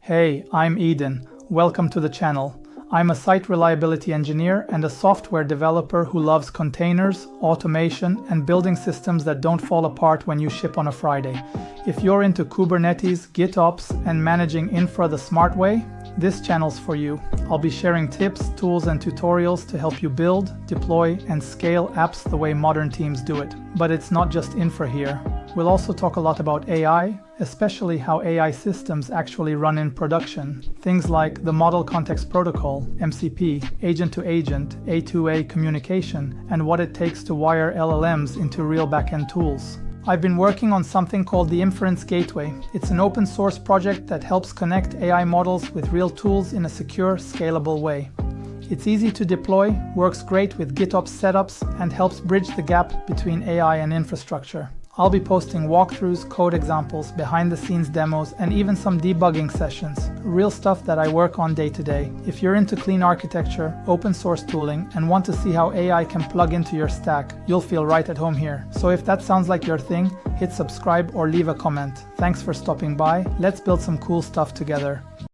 Hey, I'm Eden. Welcome to the channel. I'm a site reliability engineer and a software developer who loves containers, automation, and building systems that don't fall apart when you ship on a Friday. If you're into Kubernetes, GitOps, and managing infra the smart way, this channel's for you. I'll be sharing tips, tools, and tutorials to help you build, deploy, and scale apps the way modern teams do it. But it's not just infra here. We'll also talk a lot about AI, especially how AI systems actually run in production. Things like the Model Context Protocol, MCP, agent-to-agent, A2A communication, and what it takes to wire LLMs into real backend tools. I've been working on something called the Inference Gateway. It's an open source project that helps connect AI models with real tools in a secure, scalable way. It's easy to deploy, works great with GitOps setups, and helps bridge the gap between AI and infrastructure. I'll be posting walkthroughs, code examples, behind-the-scenes demos, and even some debugging sessions. Real stuff that I work on day to day. If you're into clean architecture, open source tooling, and want to see how AI can plug into your stack, you'll feel right at home here. So if that sounds like your thing, hit subscribe or leave a comment. Thanks for stopping by. Let's build some cool stuff together.